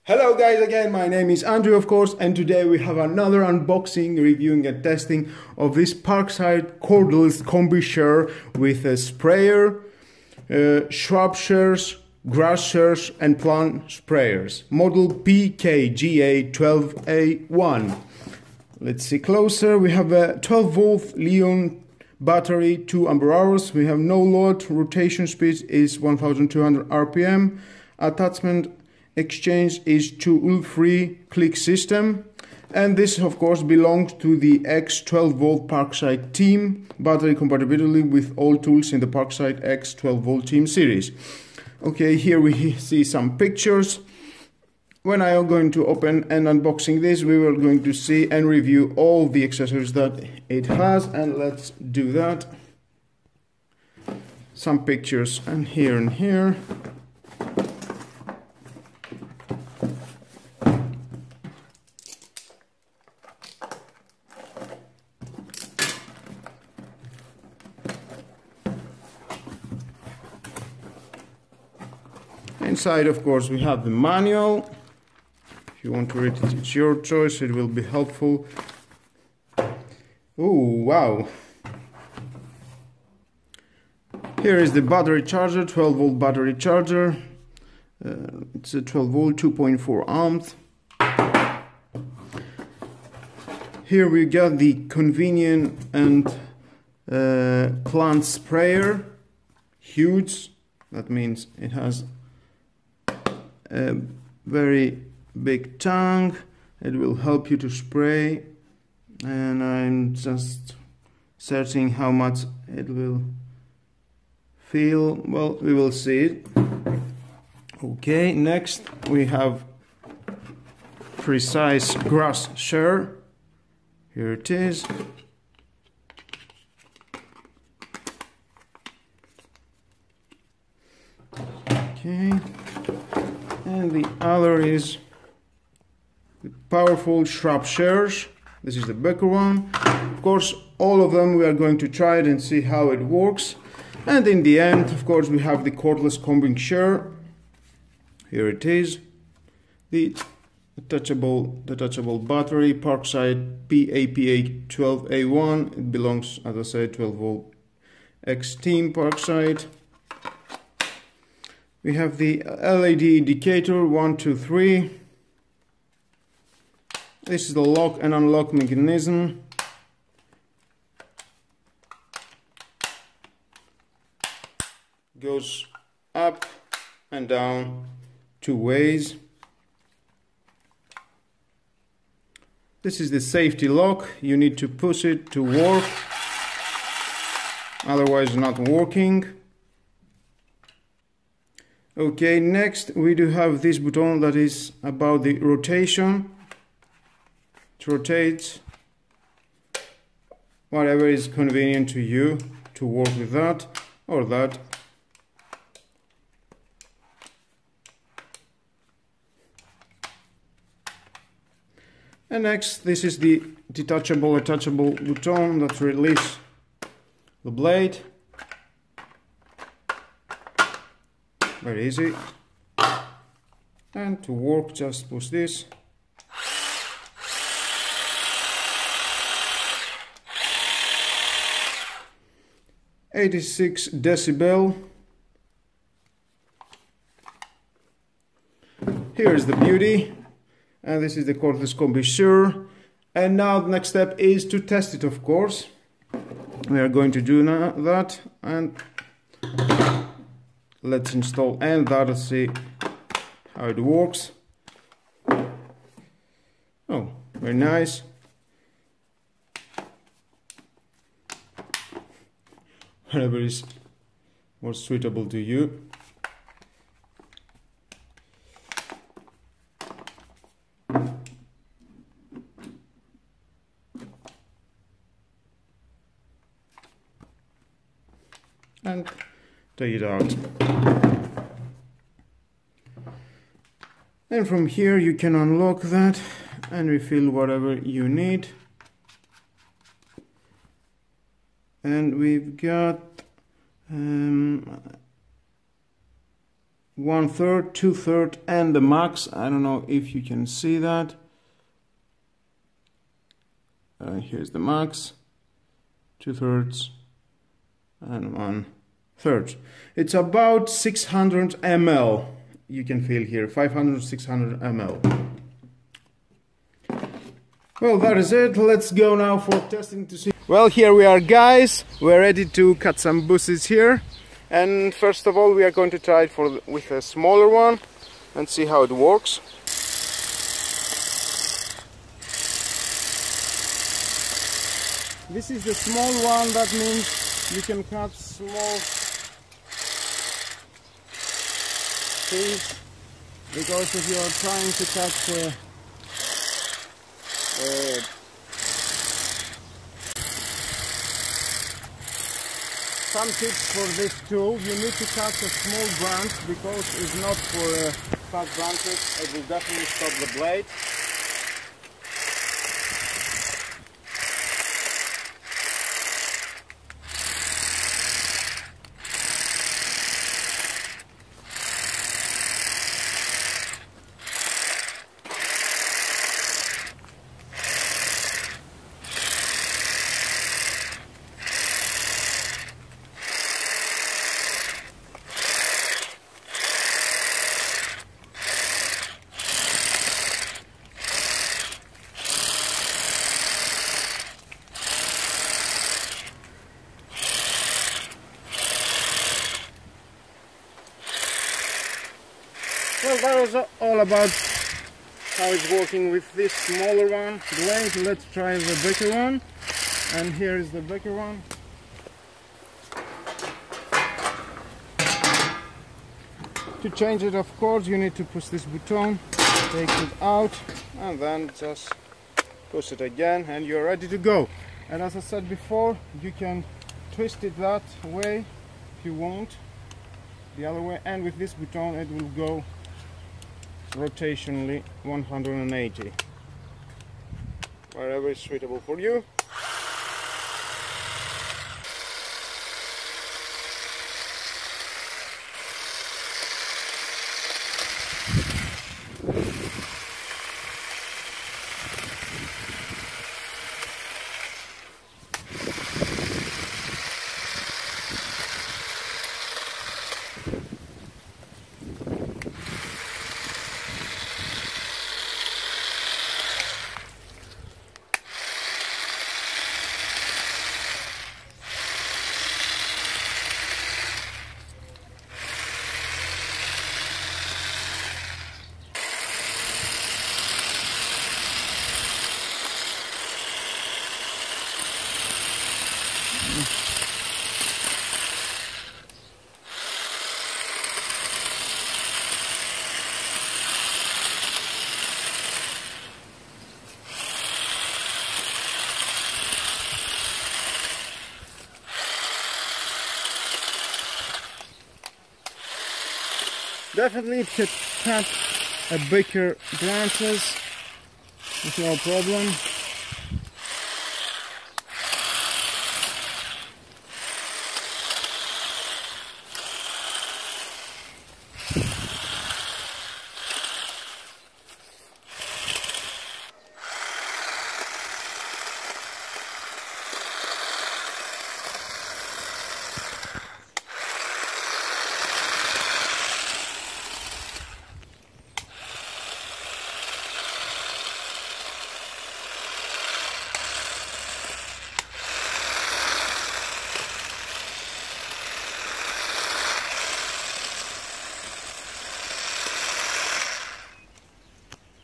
Hello guys, again my name is Andrew of course, and today we have another unboxing, reviewing and testing of this Parkside Cordless Combi Shear with a sprayer, shrub shears, grass shears and plunge sprayers. Model PKGA 12A1. Let's see closer. We have a 12 volt lithium battery, 2 ampere hours. We have no load, rotation speed is 1200 RPM. Attachment exchange is to free click system, and this of course belongs to the X 12 volt Parkside team. Battery compatibility with all tools in the Parkside X 12 volt team series. Okay, here we see some pictures. When I am going to open and unboxing this, we are going to see and review all the accessories that it has, and let's do that. Some pictures and here. Inside, of course, we have the manual. If you want to read it, it's your choice. It will be helpful. Oh, wow. Here is the battery charger, 12 volt battery charger. It's a 12 volt, 2.4 amps. Here we got the convenient and plant sprayer. Huge. That means it has a very big tongue. It will help you to spray, and I'm just searching how much it will feel. Well, we will see it. Okay, next we have precise grass shear. Here it is. Okay. And the other is the powerful shrub shears. This is the bigger one. Of course, all of them we are going to try it and see how it works. And in the end, of course, we have the Cordless Combi Shear. Here it is. The detachable battery, Parkside PAPA 12A1. It belongs, as I said, 12 volt X Team Parkside. We have the LED indicator 1, 2, 3. This is the lock and unlock mechanism. Goes up and down 2 ways. This is the safety lock. You need to push it to work, otherwise not working. Okay, next we do have this button that is about the rotation. It rotates whatever is convenient to you to work with that or that. And next, this is the detachable, attachable button that releases the blade. Very easy. And to work, just push this. .86 decibel. Here is the beauty. And this is the Cordless Combi Shear. And now the next step is to test it, of course. We are going to do that, and let's install and that, let's see how it works. Oh, very nice. Whatever is more suitable to you. And take it out. And from here you can unlock that and refill whatever you need. And we've got 1/3, 2/3 and the max. I don't know if you can see that. Here's the max, 2/3 and 1/3. It's about 600 ml. You can feel here 500, 600 ml. Well, that is it. Let's go now for testing to see. Well, here we are, guys. We're ready to cut some bushes here. And first of all, we are going to try it with a smaller one and see how it works. This is the small one. That means you can cut small things, because if you are trying to cut some tips for this tool: you need to cut a small branch, because it's not for fat branches. It will definitely stop the blade. Well, that was all about how it's working with this smaller one blade. Let's try the bigger one, and here is the bigger one. To change it, of course, you need to push this button, take it out, and then just push it again, and you're ready to go. And as I said before, you can twist it that way if you want, the other way, and with this button it will go rotationally 180, wherever is suitable for you. Definitely it could cut a bigger branches with no problem.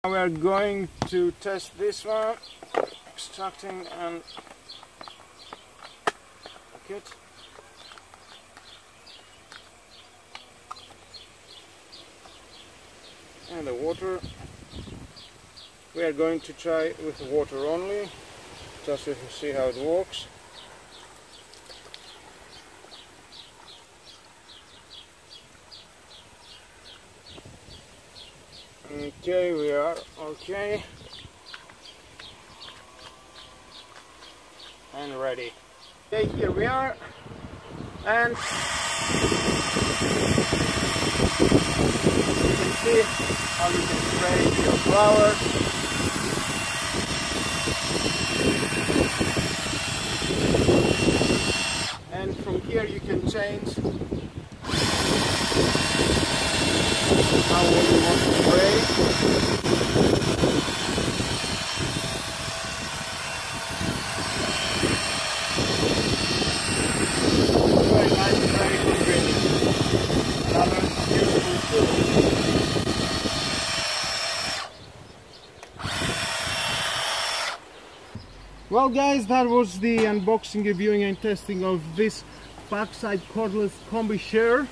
Now we are going to test this one, extracting and bucket. And the water. We are going to try with water only, just to see how it works. Okay, we are okay and ready. Okay, here we are, and see how you can spray your flower. And from here you can change how you want to spray. Very nice, very good. Another beautiful tool. Well guys, that was the unboxing, reviewing and testing of this Parkside Cordless Combi Shear.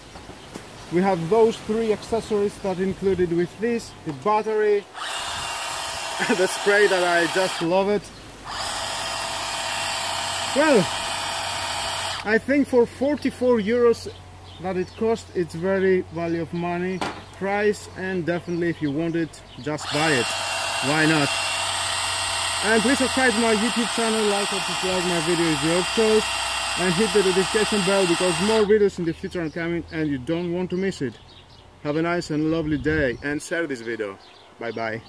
We have those three accessories that included with this, the battery, the spray that I just love it. Well, I think for 44 euros that it cost, it's very value of money price, and definitely if you want it, just buy it. Why not? And please subscribe to my YouTube channel, like and subscribe my videos, your choice, and hit the notification bell because more videos in the future are coming and you don't want to miss it. Have a nice and lovely day and share this video. Bye bye.